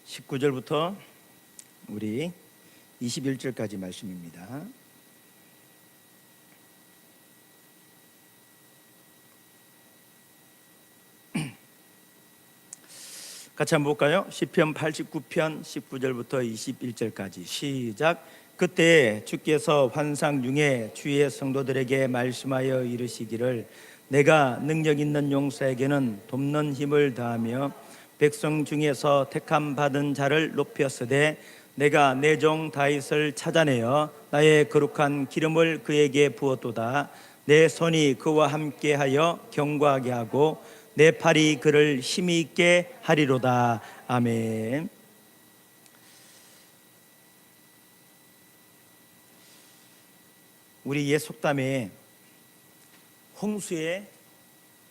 19절부터 우리 21절까지 말씀입니다. 같이 한번 볼까요? 시편 89편 19절부터 21절까지 시작. 그때 주께서 환상 중에 주의 성도들에게 말씀하여 이르시기를 내가 능력 있는 용사에게는 돕는 힘을 다하며 백성 중에서 택함 받은 자를 높였으되 내가 내 종 다윗을 찾아내어 나의 거룩한 기름을 그에게 부었도다. 내 손이 그와 함께하여 견고하게 하고 내 팔이 그를 힘이 있게 하리로다. 아멘. 우리 옛 속담에 홍수에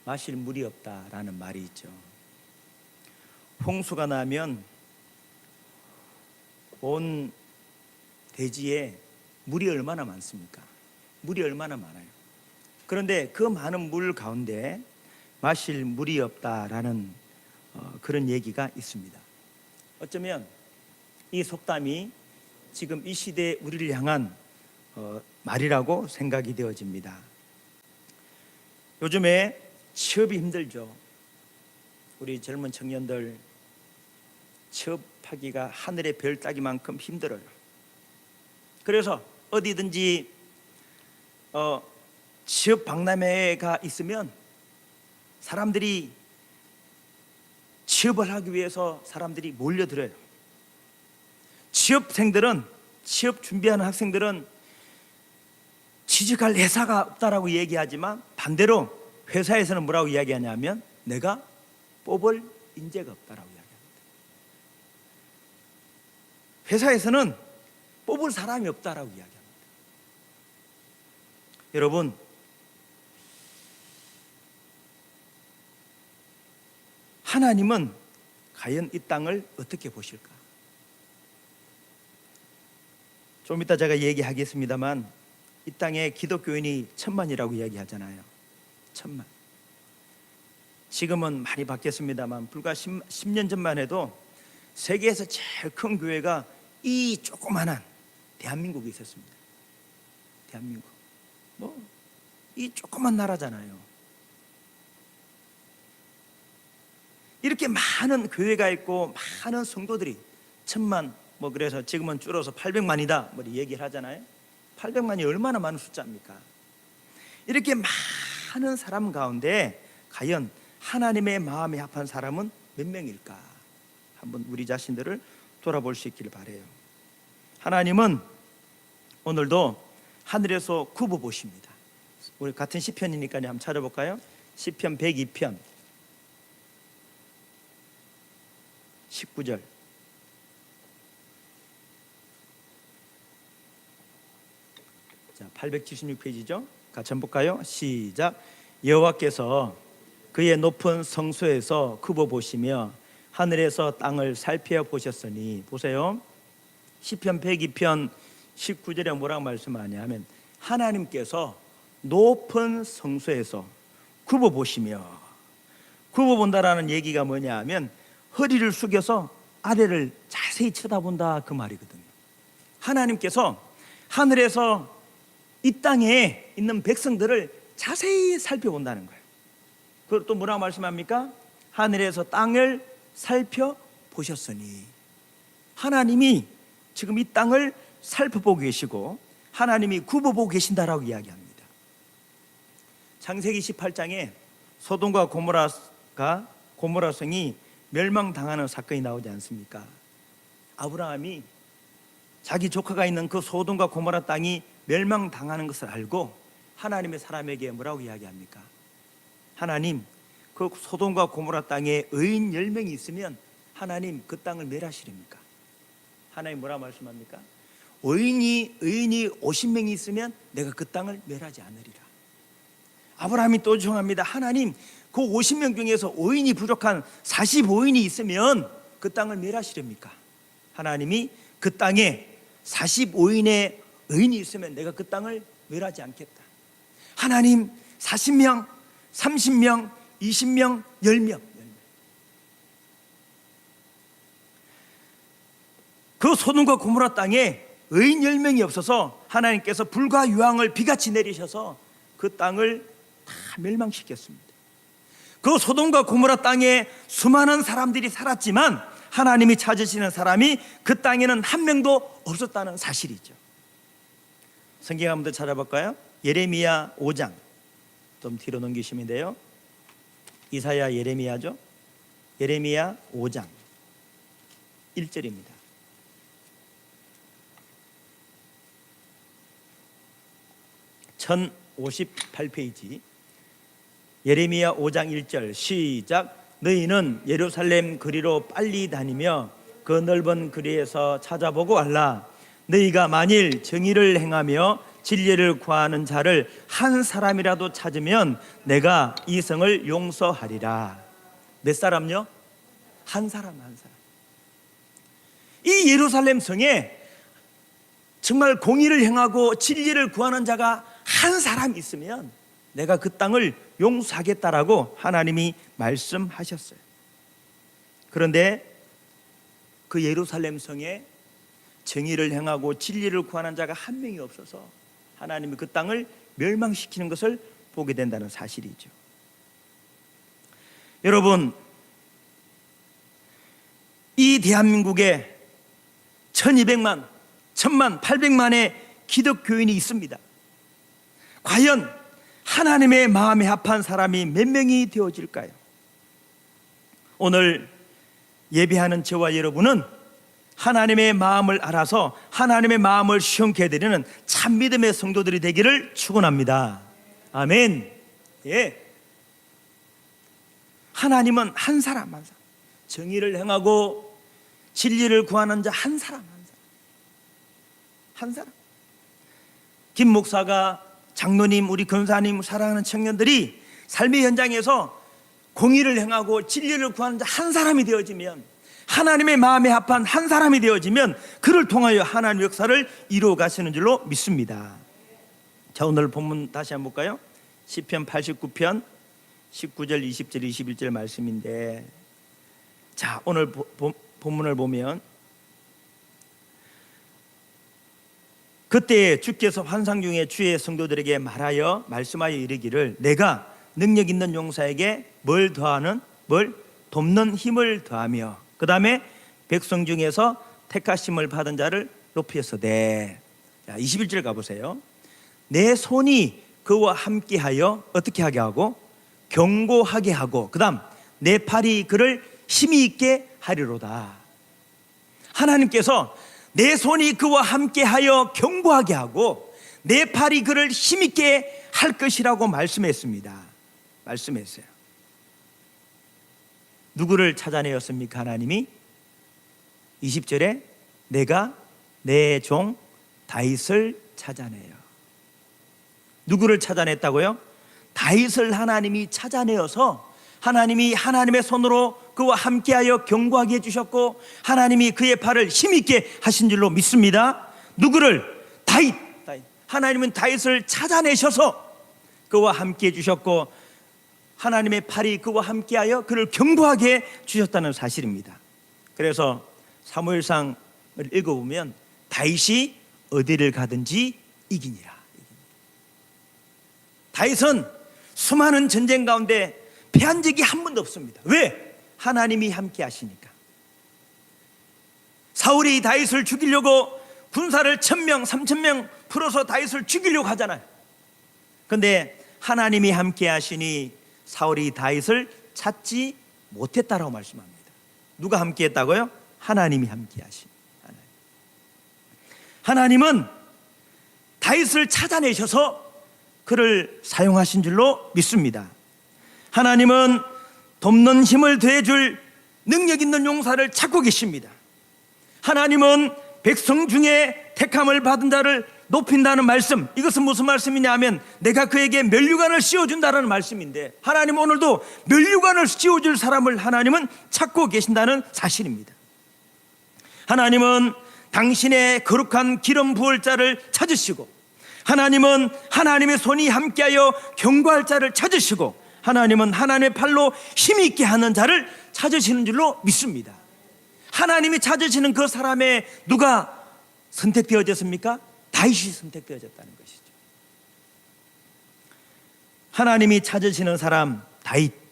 마실 물이 없다라는 말이 있죠. 홍수가 나면 온 대지에 물이 얼마나 많습니까? 물이 얼마나 많아요. 그런데 그 많은 물 가운데 마실 물이 없다라는 그런 얘기가 있습니다. 어쩌면 이 속담이 지금 이 시대에 우리를 향한 말이라고 생각이 되어집니다. 요즘에 취업이 힘들죠. 우리 젊은 청년들 취업하기가 하늘의 별 따기만큼 힘들어요. 그래서 어디든지 취업 박람회가 있으면 사람들이 취업을 하기 위해서 사람들이 몰려들어요. 취업생들은, 취업 준비하는 학생들은 취직할 회사가 없다라고 얘기하지만 반대로 회사에서는 뭐라고 이야기하냐면 내가 뽑을 인재가 없다라고 이야기합니다. 회사에서는 뽑을 사람이 없다라고 이야기합니다. 여러분, 하나님은 과연 이 땅을 어떻게 보실까? 좀 이따 제가 얘기하겠습니다만 이 땅에 기독교인이 1000만이라고 이야기하잖아요. 1000만. 지금은 많이 바뀌었습니다만 불과 10년 전만 해도 세계에서 제일 큰 교회가 이 조그만한 대한민국에 있었습니다. 대한민국. 이 조그만 나라잖아요. 이렇게 많은 교회가 있고 많은 성도들이 1000만, 그래서 지금은 줄어서 800만이다 얘기를 하잖아요. 800만이 얼마나 많은 숫자입니까? 이렇게 많은 사람 가운데 과연 하나님의 마음에 합한 사람은 몇 명일까? 한번 우리 자신들을 돌아볼 수 있기를 바라요. 하나님은 오늘도 하늘에서 굽어 보십니다. 우리 같은 시편이니까 한번 찾아볼까요? 시편 102편 19절. 자, 876페이지죠. 같이 한번 볼까요? 시작. 여호와께서 그의 높은 성소에서 굽어 보시며 하늘에서 땅을 살펴보셨으니. 보세요. 시편 102편 19절에 뭐라고 말씀하냐면 하나님께서 높은 성소에서 굽어 보시며, 굽어 본다라는 얘기가 뭐냐 하면 허리를 숙여서 아래를 자세히 쳐다본다 그 말이거든요. 하나님께서 하늘에서 이 땅에 있는 백성들을 자세히 살펴본다는 거예요. 그리고 또 뭐라고 말씀합니까? 하늘에서 땅을 살펴보셨으니. 하나님이 지금 이 땅을 살펴보고 계시고 하나님이 굽어보고 계신다라고 이야기합니다. 창세기 18장에 소돔과 고모라 성이 멸망당하는 사건이 나오지 않습니까? 아브라함이 자기 조카가 있는 그 소돔과 고모라 땅이 멸망당하는 것을 알고 하나님의 사람에게 뭐라고 이야기합니까? 하나님, 그 소돔과 고모라 땅에 의인 10명이 있으면 하나님 그 땅을 멸하시렵니까? 하나님 뭐라고 말씀합니까? 의인이 50명이 있으면 내가 그 땅을 멸하지 않으리라. 아브라함이 또 정합니다. 하나님, 그 50명 중에서 의인이 부족한 45인이 있으면 그 땅을 멸하시렵니까? 하나님이 그 땅에 45인의 의인이 있으면 내가 그 땅을 멸하지 않겠다. 하나님, 40명, 30명, 20명, 10명. 그 소돔과 고모라 땅에 의인 10명이 없어서 하나님께서 불과 유황을 비같이 내리셔서 그 땅을 다 멸망시켰습니다. 그 소돔과 고모라 땅에 수많은 사람들이 살았지만 하나님이 찾으시는 사람이 그 땅에는 한 명도 없었다는 사실이죠. 성경 한번 더 찾아볼까요? 예레미야 5장 좀 뒤로 넘기시면 돼요. 이사야, 예레미야죠. 예레미야 5장 1절입니다. (1058페이지) 예레미야 5장 1절 시작. 너희는 예루살렘 거리로 빨리 다니며 그 넓은 거리에서 찾아보고 알라. 너희가 만일 정의를 행하며 진리를 구하는 자를 한 사람이라도 찾으면 내가 이 성을 용서하리라. 몇 사람요? 한 사람, 한 사람. 이 예루살렘 성에 정말 공의를 행하고 진리를 구하는 자가 한 사람 있으면 내가 그 땅을 용서하겠다라고 하나님이 말씀하셨어요. 그런데 그 예루살렘 성에 정의를 행하고 진리를 구하는 자가 한 명이 없어서 하나님이 그 땅을 멸망시키는 것을 보게 된다는 사실이죠. 여러분, 이 대한민국에 1200만, 1000만, 800만의 기독교인이 있습니다. 과연 하나님의 마음에 합한 사람이 몇 명이 되어질까요? 오늘 예배하는 저와 여러분은 하나님의 마음을 알아서 하나님의 마음을 시원케 해드리는 참 믿음의 성도들이 되기를 축원합니다. 아멘. 예. 하나님은 한 사람 한 사람, 정의를 행하고 진리를 구하는 자 한 사람 한 사람, 한 사람. 김 목사가, 장로님, 우리 권사님, 사랑하는 청년들이 삶의 현장에서 공의를 행하고 진리를 구하는 자 한 사람이 되어지면, 하나님의 마음에 합한 한 사람이 되어지면 그를 통하여 하나님의 역사를 이루어 가시는 줄로 믿습니다. 자, 오늘 본문 다시 한번 볼까요? 시편 89편 19절, 20절, 21절 말씀인데, 자, 오늘 본문을 보면 그때 주께서 환상 중에 주의 성도들에게 말하여 말씀하여 이르기를 내가 능력 있는 용사에게 뭘 더하는? 뭘? 돕는 힘을 더하며 그 다음에 백성 중에서 택하심을 받은 자를 높이었으되. 자, 21절 가보세요. 내 손이 그와 함께하여 어떻게 하게 하고? 견고하게 하고, 그 다음 내 팔이 그를 힘이 있게 하리로다. 하나님께서 내 손이 그와 함께하여 견고하게 하고 내 팔이 그를 힘있게 할 것이라고 말씀했습니다. 말씀했어요. 누구를 찾아내었습니까? 하나님이 20절에 내가 내 종 다윗을 찾아내요. 누구를 찾아냈다고요? 다윗을 하나님이 찾아내어서 하나님이 하나님의 손으로 그와 함께하여 견고하게 해주셨고 하나님이 그의 팔을 힘있게 하신 줄로 믿습니다. 누구를? 다윗. 하나님은 다윗을 찾아내셔서 그와 함께 해주셨고 하나님의 팔이 그와 함께하여 그를 견고하게 주셨다는 사실입니다. 그래서 사무엘상을 읽어보면 다윗이 어디를 가든지 이기니라. 다윗은 수많은 전쟁 가운데 패한 적이 한 번도 없습니다. 왜? 하나님이 함께 하시니까. 사울이 다윗을 죽이려고 군사를 1000명, 3000명 풀어서 다윗을 죽이려고 하잖아요. 그런데 하나님이 함께 하시니 사울이 다윗을 찾지 못했다라고 말씀합니다. 누가 함께 했다고요? 하나님이 함께 하시니. 하나님은 다윗을 찾아내셔서 그를 사용하신 줄로 믿습니다. 하나님은 돕는 힘을 더해줄 능력 있는 용사를 찾고 계십니다. 하나님은 백성 중에 택함을 받은 자를 높인다는 말씀, 이것은 무슨 말씀이냐면 내가 그에게 면류관을 씌워준다는 말씀인데 하나님 오늘도 면류관을 씌워줄 사람을 하나님은 찾고 계신다는 사실입니다. 하나님은 당신의 거룩한 기름 부을 자를 찾으시고 하나님은 하나님의 손이 함께하여 견고할 자를 찾으시고 하나님은 하나님의 팔로 힘있게 하는 자를 찾으시는 줄로 믿습니다. 하나님이 찾으시는 그 사람에 누가 선택되어졌습니까? 다윗이 선택되어졌다는 것이죠. 하나님이 찾으시는 사람 다윗.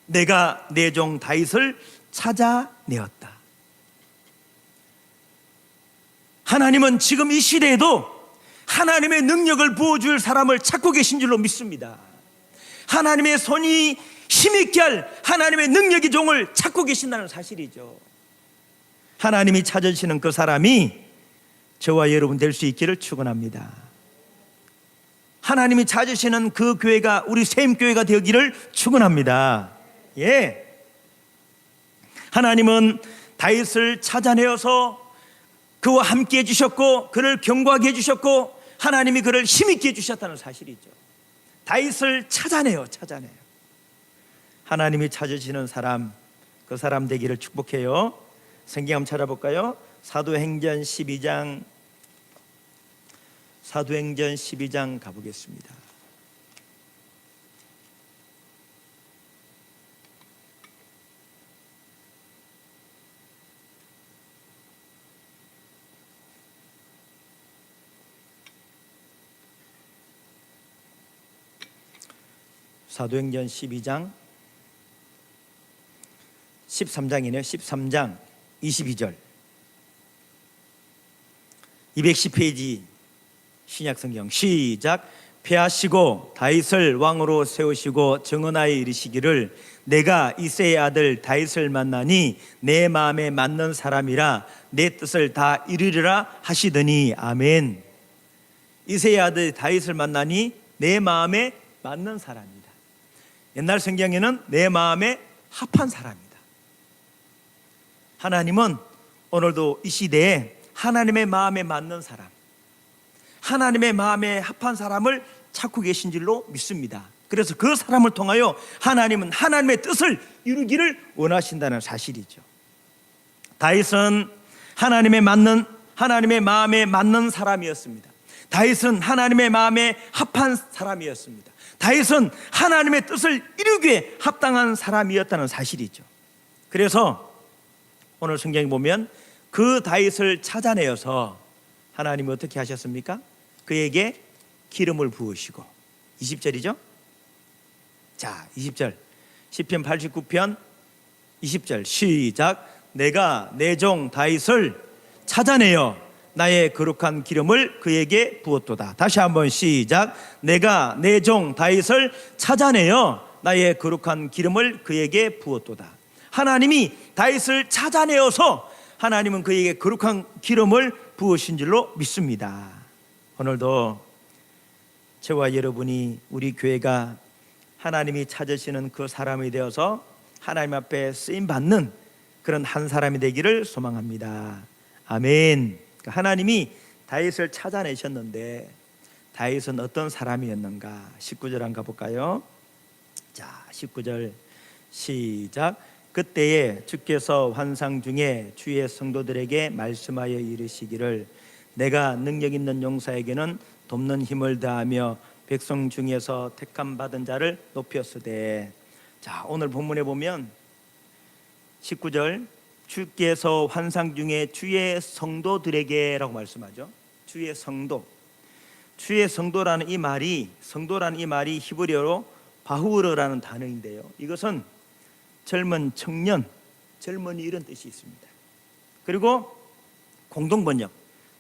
내가 내 종 다윗을 찾아내었다. 하나님은 지금 이 시대에도 하나님의 능력을 부어줄 사람을 찾고 계신 줄로 믿습니다. 하나님의 손이 힘있게 할 하나님의 능력의 종을 찾고 계신다는 사실이죠. 하나님이 찾으시는 그 사람이 저와 여러분 될 수 있기를 축원합니다. 하나님이 찾으시는 그 교회가 우리 샘교회가 되기를 축원합니다. 예. 하나님은 다윗을 찾아내어서 그와 함께 해주셨고 그를 견고하게 해주셨고 하나님이 그를 힘있게 해주셨다는 사실이죠. 다윗을 찾아내요. 하나님이 찾으시는 사람, 그 사람 되기를 축복해요. 성경 한번 찾아볼까요? 사도행전 12장 가보겠습니다. 사도행전 12장 13장이네요. 13장 22절 210페이지 신약성경 시작. 폐하시고 다윗을 왕으로 세우시고 정언하여 이르시기를 내가 이새의 아들 다윗을 만나니 내 마음에 맞는 사람이라 내 뜻을 다 이루리라 하시더니 아멘. 이새의 아들 다윗을 만나니 내 마음에 맞는 사람이다. 옛날 성경에는 내 마음에 합한 사람이다. 하나님은 오늘도 이 시대에 하나님의 마음에 맞는 사람, 하나님의 마음에 합한 사람을 찾고 계신 줄로 믿습니다. 그래서 그 사람을 통하여 하나님은 하나님의 뜻을 이루기를 원하신다는 사실이죠. 다윗은 하나님의 마음에 맞는 사람이었습니다. 다윗은 하나님의 마음에 합한 사람이었습니다. 다윗은 하나님의 뜻을 이루기에 합당한 사람이었다는 사실이죠. 그래서 오늘 성경에 보면 그 다윗을 찾아내어서 하나님이 어떻게 하셨습니까? 그에게 기름을 부으시고 20절이죠. 자, 20절 시편 89편 20절 시작. 내가 내 종 다윗을 찾아내어 나의 거룩한 기름을 그에게 부었도다. 다시 한번 시작. 내가 내 종 다윗을 찾아내어 나의 거룩한 기름을 그에게 부었도다. 하나님이 다윗을 찾아내어서 하나님은 그에게 거룩한 기름을 부으신 줄로 믿습니다. 오늘도 저와 여러분이 우리 교회가 하나님이 찾으시는 그 사람이 되어서 하나님 앞에 쓰임받는 그런 한 사람이 되기를 소망합니다. 아멘. 하나님이 다윗을 찾아내셨는데 다윗은 어떤 사람이었는가? 19절 한번 가볼까요? 자, 19절 시작. 그때에 주께서 환상 중에 주의 성도들에게 말씀하여 이르시기를 내가 능력 있는 용사에게는 돕는 힘을 다하며 백성 중에서 택함 받은 자를 높였으되. 자, 오늘 본문에 보면 19절 주께서 환상 중에 주의 성도들에게라고 말씀하죠. 주의 성도. 주의 성도라는 이 말이 히브리어로 바후르라는 단어인데요. 이것은 젊은 청년, 젊은이 이런 뜻이 있습니다. 그리고 공동번역,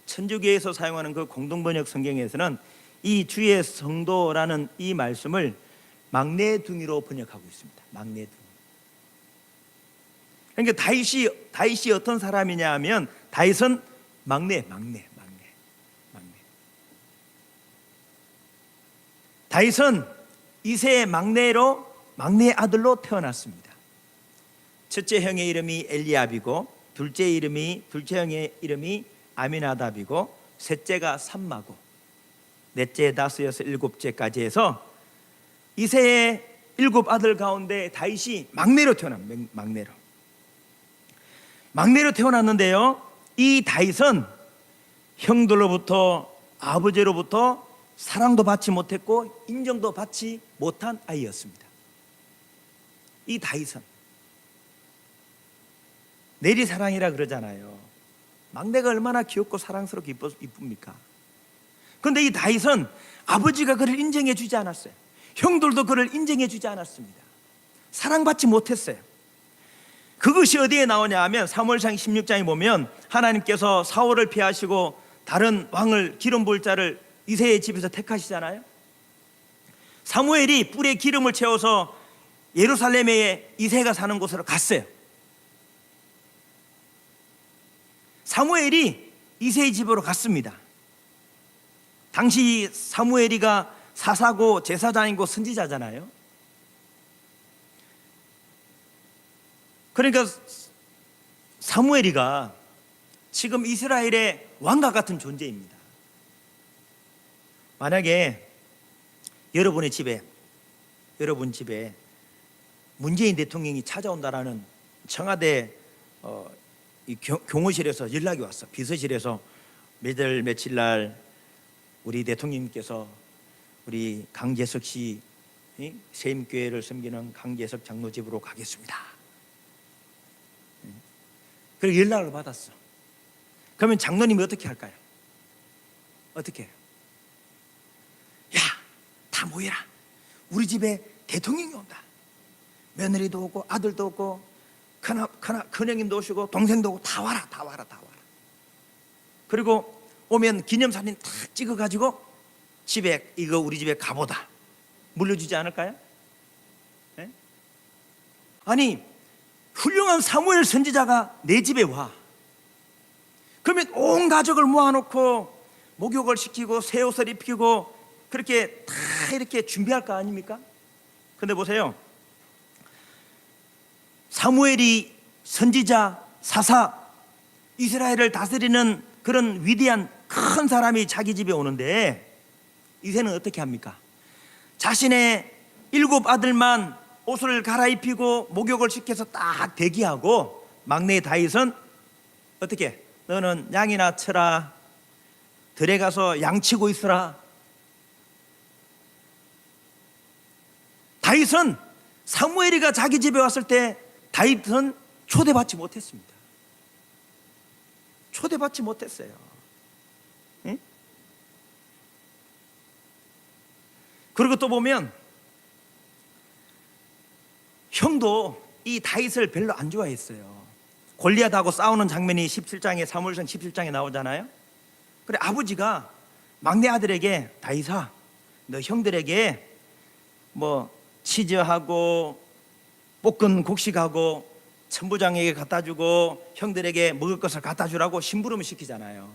천주교에서 사용하는 그 공동번역 성경에서는 이 주의 성도라는 이 말씀을 막내둥이로 번역하고 있습니다. 막내둥이. 그러니까 다윗이 어떤 사람이냐 하면 다윗은 막내. 다윗은 이새의 막내 아들로 태어났습니다. 첫째 형의 이름이 엘리압이고 둘째 형의 이름이 아미나답이고 셋째가 삼마고 넷째, 다섯, 여섯, 일곱째까지 해서 이새의 7 아들 가운데 다윗이 막내로 태어났는데요. 이 다윗은 형들로부터 아버지로부터 사랑도 받지 못했고 인정도 받지 못한 아이였습니다. 이 다윗은 내리사랑이라 그러잖아요. 막내가 얼마나 귀엽고 사랑스럽고 이쁩니까? 그런데 이 다윗은 아버지가 그를 인정해 주지 않았어요. 형들도 그를 인정해 주지 않았습니다. 사랑받지 못했어요. 그것이 어디에 나오냐 하면 사무엘상 16장에 보면 하나님께서 사울을 피하시고 다른 왕을 기름 부을 자를 이새의 집에서 택하시잖아요. 사무엘이 뿔에 기름을 채워서 예루살렘에 이새가 사는 곳으로 갔어요. 사무엘이 이새의 집으로 갔습니다. 당시 사무엘이가 사사고 제사장이고 선지자잖아요. 그러니까 사무엘이가 지금 이스라엘의 왕과 같은 존재입니다. 만약에 여러분 집에 문재인 대통령이 찾아온다라는 청와대 이 경호실에서 연락이 왔어. 비서실에서 몇월 며칠 날 우리 대통령님께서 우리 강재석 씨 세임교회를 섬기는 강재석 장로 집으로 가겠습니다. 그리고 연락을 받았어. 그러면 장로님이 어떻게 할까요? 어떻게 해요? 야, 다 모여라. 우리 집에 대통령이 온다. 며느리도 오고 아들도 오고 큰형님도 오시고 동생도 오고 다 와라. 그리고 오면 기념사진 탁 찍어가지고 집에 이거 우리 집에 가보다 물려주지 않을까요? 네? 아니 훌륭한 사무엘 선지자가 내 집에 와. 그러면 온 가족을 모아놓고 목욕을 시키고 새 옷을 입히고 그렇게 다 이렇게 준비할 거 아닙니까? 근데 보세요. 사무엘이 선지자, 사사, 이스라엘을 다스리는 그런 위대한 큰 사람이 자기 집에 오는데 이새는 어떻게 합니까? 자신의 7 아들만 옷을 갈아입히고 목욕을 시켜서 딱 대기하고 막내 다윗은 어떻게? 너는 양이나 쳐라. 들에 가서 양 치고 있으라. 다윗은 사무엘이가 자기 집에 왔을 때 다윗은 초대받지 못했습니다. 초대받지 못했어요. 응? 그리고 또 보면 형도 이 다윗을 별로 안 좋아했어요. 골리앗하고 싸우는 장면이 17장에 사무엘상 17장에 나오잖아요. 그래 아버지가 막내 아들에게 다윗아 너 형들에게 뭐 치즈하고 볶은 곡식하고 천부장에게 갖다 주고 형들에게 먹을 것을 갖다 주라고 심부름을 시키잖아요.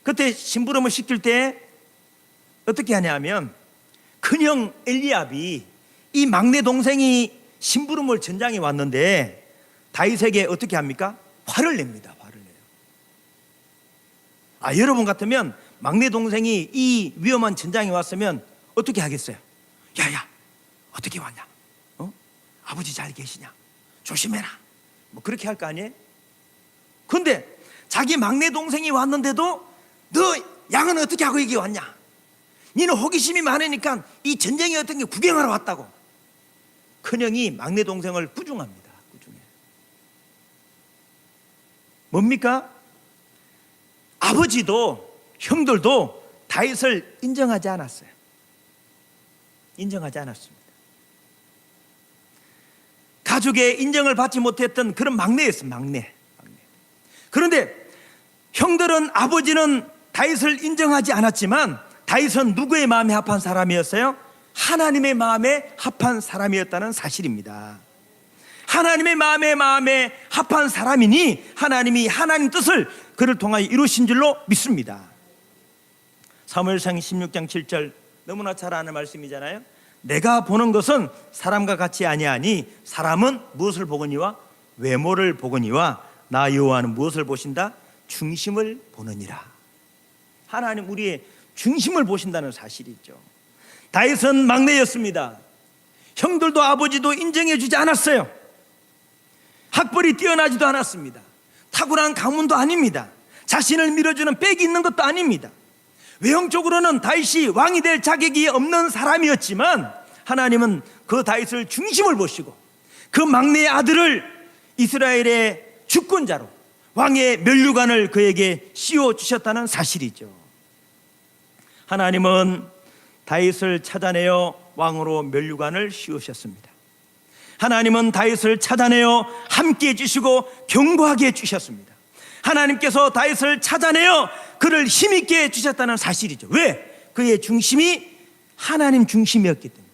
그때 심부름을 시킬 때 어떻게 하냐면 큰형 엘리압이 이 막내 동생이 심부름을 전장에 왔는데 다윗에게 어떻게 합니까? 화를 냅니다. 화를 내요. 여러분 같으면 막내 동생이 이 위험한 전장에 왔으면 어떻게 하겠어요? 야야 어떻게 왔냐? 아버지 잘 계시냐? 조심해라. 뭐 그렇게 할 거 아니에요? 근데 자기 막내 동생이 왔는데도 너 양은 어떻게 하고 여기 왔냐? 너는 호기심이 많으니까 이 전쟁이 어떤 게 구경하러 왔다고. 큰형이 막내 동생을 꾸중합니다. 꾸중해. 뭡니까? 아버지도 형들도 다윗을 인정하지 않았어요. 인정하지 않았습니다. 가족의 인정을 받지 못했던 그런 막내였어요. 막내. 그런데 형들은 아버지는 다윗을 인정하지 않았지만 다윗은 누구의 마음에 합한 사람이었어요? 하나님의 마음에 합한 사람이었다는 사실입니다. 하나님의 마음에 합한 사람이니 하나님이 하나님 뜻을 그를 통하여 이루신 줄로 믿습니다. 사무엘상 16장 7절 너무나 잘 아는 말씀이잖아요. 내가 보는 것은 사람과 같이 아니하니 사람은 무엇을 보거니와 외모를 보거니와 나 여호와는 무엇을 보신다? 중심을 보느니라. 하나님 우리의 중심을 보신다는 사실이 있죠. 다윗은 막내였습니다. 형들도 아버지도 인정해 주지 않았어요. 학벌이 뛰어나지도 않았습니다. 탁월한 가문도 아닙니다. 자신을 밀어주는 백이 있는 것도 아닙니다. 외형적으로는 다윗이 왕이 될 자격이 없는 사람이었지만 하나님은 그 다윗을 중심을 보시고 그 막내 아들을 이스라엘의 주권자로 왕의 면류관을 그에게 씌워 주셨다는 사실이죠. 하나님은 다윗을 찾아내어 왕으로 면류관을 씌우셨습니다. 하나님은 다윗을 찾아내어 함께 해주시고 견고하게 해주셨습니다. 하나님께서 다윗을 찾아내어 그를 힘있게 해주셨다는 사실이죠. 왜? 그의 중심이 하나님 중심이었기 때문에.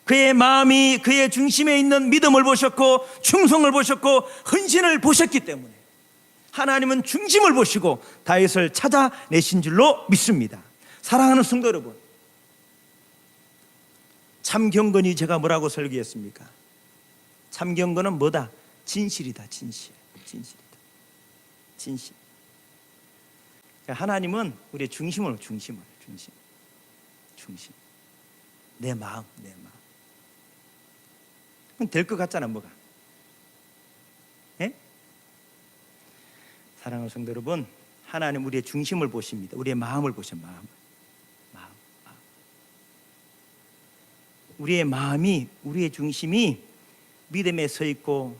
그의 마음이 그의 중심에 있는 믿음을 보셨고 충성을 보셨고 헌신을 보셨기 때문에 하나님은 중심을 보시고 다윗을 찾아내신 줄로 믿습니다. 사랑하는 성도 여러분, 참 경건이 제가 뭐라고 설교했습니까? 참 경건은 뭐다? 진실이다. 진실. 하나님은 우리의 중심. 내 마음. 그럼 될 것 같잖아, 뭐가. 예? 사랑하는 성도 여러분, 하나님 우리의 중심을 보십니다. 우리의 마음을 보셔. 마음. 우리의 마음이, 우리의 중심이 믿음에 서 있고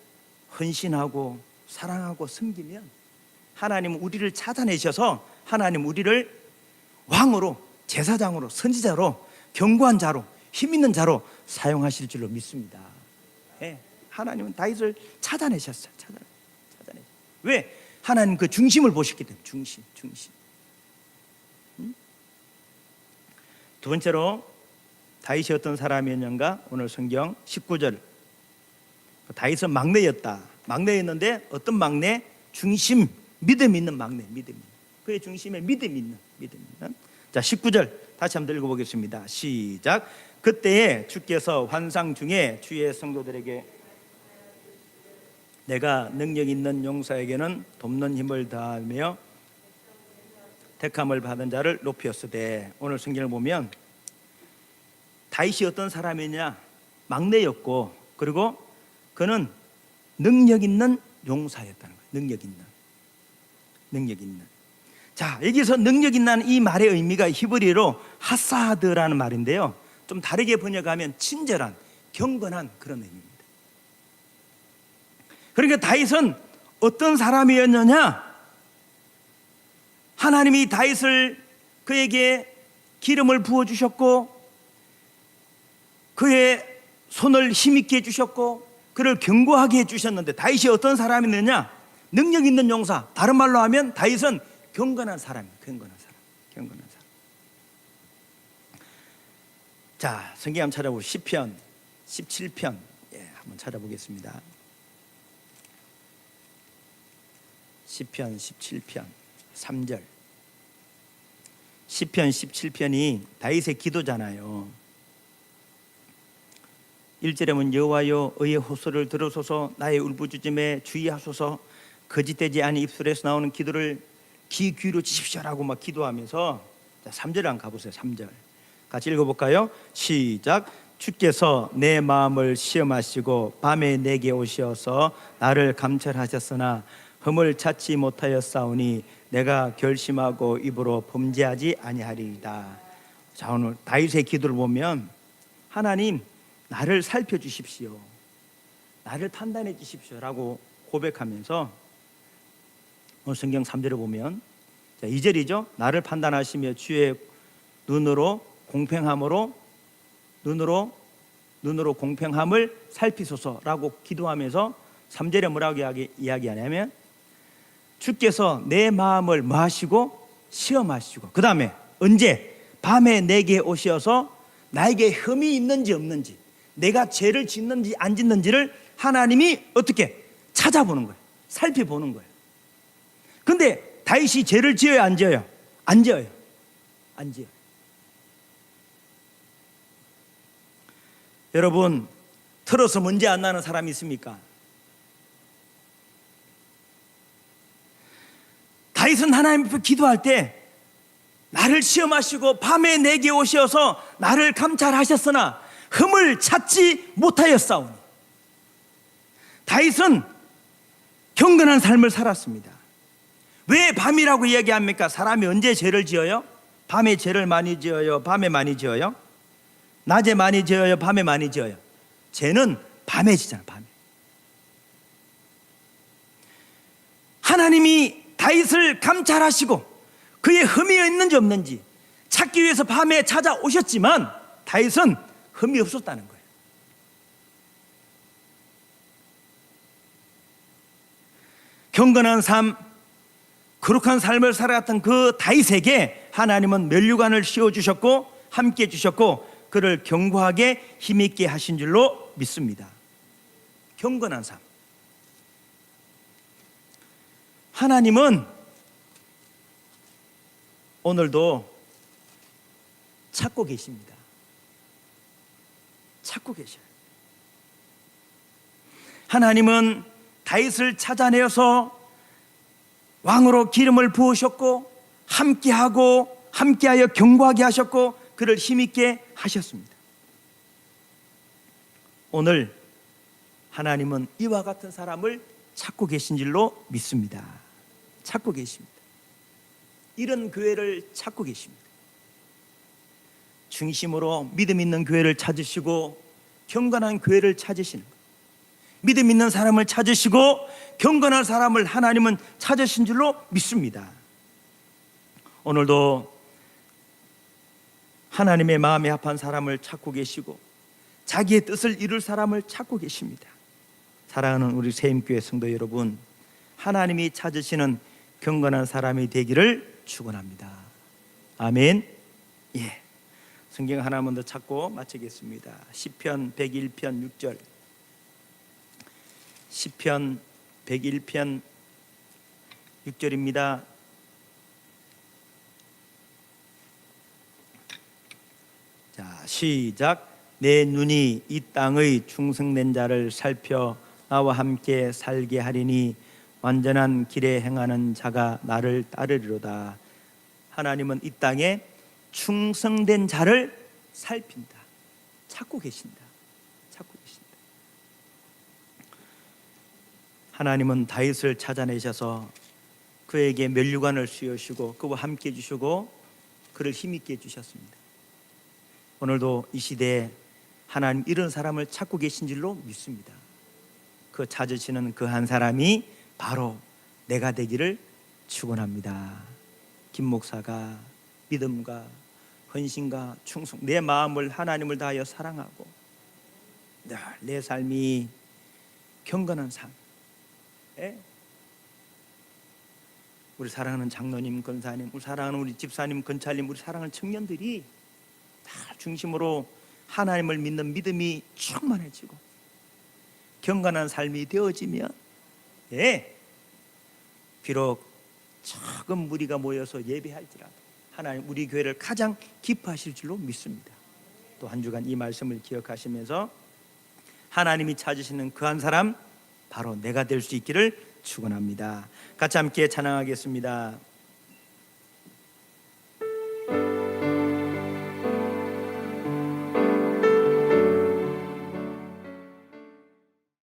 헌신하고 사랑하고 섬기면 하나님은 우리를 찾아내셔서 하나님 우리를 왕으로, 제사장으로, 선지자로, 견고한 자로, 힘 있는 자로 사용하실 줄로 믿습니다. 예, 하나님은 다윗을 찾아내셨어요. 찾아내셨어요. 왜? 하나님 그 중심을 보셨기 때문에. 중심. 두 번째로 다윗이 어떤 사람이었는가? 오늘 성경 19절, 다윗은 막내였는데 어떤 막내? 중심, 믿음 있는 막내. 그의 중심에 믿음 있는. 자, 19절 다시 한번 읽어보겠습니다. 시작. 그때에 주께서 환상 중에 주의 성도들에게 내가 능력 있는 용사에게는 돕는 힘을 다하며 택함을 받은 자를 높였으되. 오늘 성경을 보면 다윗이 어떤 사람이냐? 막내였고, 그리고 그는 능력 있는 용사였다는 거예요. 능력 있는. 자, 여기서 능력 있는 이 말의 의미가 히브리어로 하사드라는 말인데요, 좀 다르게 번역하면 친절한, 경건한 그런 의미입니다. 그러니까 다윗은 어떤 사람이었느냐? 하나님이 다윗을, 그에게 기름을 부어주셨고 그의 손을 힘있게 해주셨고 그를 견고하게 해주셨는데, 다윗이 어떤 사람이었느냐? 능력 있는 용사. 다른 말로 하면 다윗은 경건한 사람이에요. 경건한 사람. 자, 성경 한번 찾아보고 시편 17편 한번 찾아보겠습니다. 시편 17편 3절. 시편 17편이 다윗의 기도잖아요. 1절에 보면 여호와여 의의 호소를 들으소서, 나의 울부짖음에 주의하소서, 거짓되지 않은 입술에서 나오는 기도를 귀 기울여주십시오라고 막 기도하면서, 자, 3절 한번 가보세요. 3절 같이 읽어볼까요? 시작. 주께서 내 마음을 시험하시고 밤에 내게 오셔서 나를 감찰하셨으나 흠을 찾지 못하였사오니 내가 결심하고 입으로 범죄하지 아니하리이다. 자, 오늘 다윗의 기도를 보면 하나님 나를 살펴주십시오, 나를 판단해 주십시오 라고 고백하면서 오늘 성경 3절을 보면, 자, 2절이죠. 나를 판단하시며 주의 눈으로 공평함을 살피소서라고 기도하면서 3절에 뭐라고 이야기하냐면 주께서 내 마음을 뭐 하시고? 시험하시고, 그 다음에 언제? 밤에 내게 오셔서 나에게 흠이 있는지 없는지, 내가 죄를 짓는지 안 짓는지를 하나님이 어떻게 찾아보는 거예요. 살펴보는 거예요. 근데 다윗이 죄를 지어요, 안 지어요? 안 지어요. 여러분, 틀어서 문제 안 나는 사람이 있습니까? 다윗은 하나님 앞에 기도할 때 나를 시험하시고 밤에 내게 오셔서 나를 감찰하셨으나 흠을 찾지 못하였사오니. 다윗은 경건한 삶을 살았습니다. 왜 밤이라고 이야기합니까? 사람이 언제 죄를 지어요? 밤에 죄를 많이 지어요? 밤에 많이 지어요? 낮에 많이 지어요? 밤에 많이 지어요? 죄는 밤에 지잖아요. 하나님이 다윗을 감찰하시고 그의 흠이 있는지 없는지 찾기 위해서 밤에 찾아오셨지만 다윗은 흠이 없었다는 거예요. 경건한 삶, 거룩한 삶을 살아갔던 그 다윗에게 하나님은 면류관을 씌워주셨고 함께 해주셨고 그를 견고하게 힘있게 하신 줄로 믿습니다. 경건한 삶. 하나님은 오늘도 찾고 계십니다. 찾고 계셔요. 하나님은 다윗을 찾아내어서 왕으로 기름을 부으셨고 함께하여 견고하게 하셨고 그를 힘있게 하셨습니다. 오늘 하나님은 이와 같은 사람을 찾고 계신 줄로 믿습니다. 찾고 계십니다. 이런 교회를 찾고 계십니다. 중심으로 믿음 있는 교회를 찾으시고 경건한 교회를 찾으시는 거예요. 믿음 있는 사람을 찾으시고 경건한 사람을 하나님은 찾으신 줄로 믿습니다. 오늘도 하나님의 마음에 합한 사람을 찾고 계시고 자기의 뜻을 이룰 사람을 찾고 계십니다. 사랑하는 우리 세임교회 성도 여러분, 하나님이 찾으시는 경건한 사람이 되기를 축원합니다. 아멘. 예. 성경 하나만 더 찾고 마치겠습니다. 시편 101편 6절. 시편 101편 6절입니다. 자, 시작. 내 눈이 이 땅의 충성된 자를 살펴 나와 함께 살게 하리니 완전한 길에 행하는 자가 나를 따르리로다. 하나님은 이 땅에 충성된 자를 살핀다. 찾고 계신다. 찾고 계신다. 하나님은 다윗을 찾아내셔서 그에게 면류관을 씌우시고 그와 함께 해주시고 그를 힘있게 해주셨습니다. 오늘도 이 시대에 하나님 이런 사람을 찾고 계신 줄로 믿습니다. 그 찾으시는 그 한 사람이 바로 내가 되기를 축원합니다. 김 목사가 믿음과 헌신과 충성, 내 마음을 하나님을 다하여 사랑하고 내 삶이 경건한 삶. 우리 사랑하는 장로님, 권사님, 우리 사랑하는 우리 집사님, 권찰님, 우리 사랑하는 청년들이 다 중심으로 하나님을 믿는 믿음이 충만해지고 경건한 삶이 되어지면 비록 적은 무리가 모여서 예배할지라도 하나님 우리 교회를 가장 기뻐하실 줄로 믿습니다. 또 한 주간 이 말씀을 기억하시면서 하나님이 찾으시는 그 한 사람 바로 내가 될 수 있기를 축원합니다. 같이 함께 찬양하겠습니다.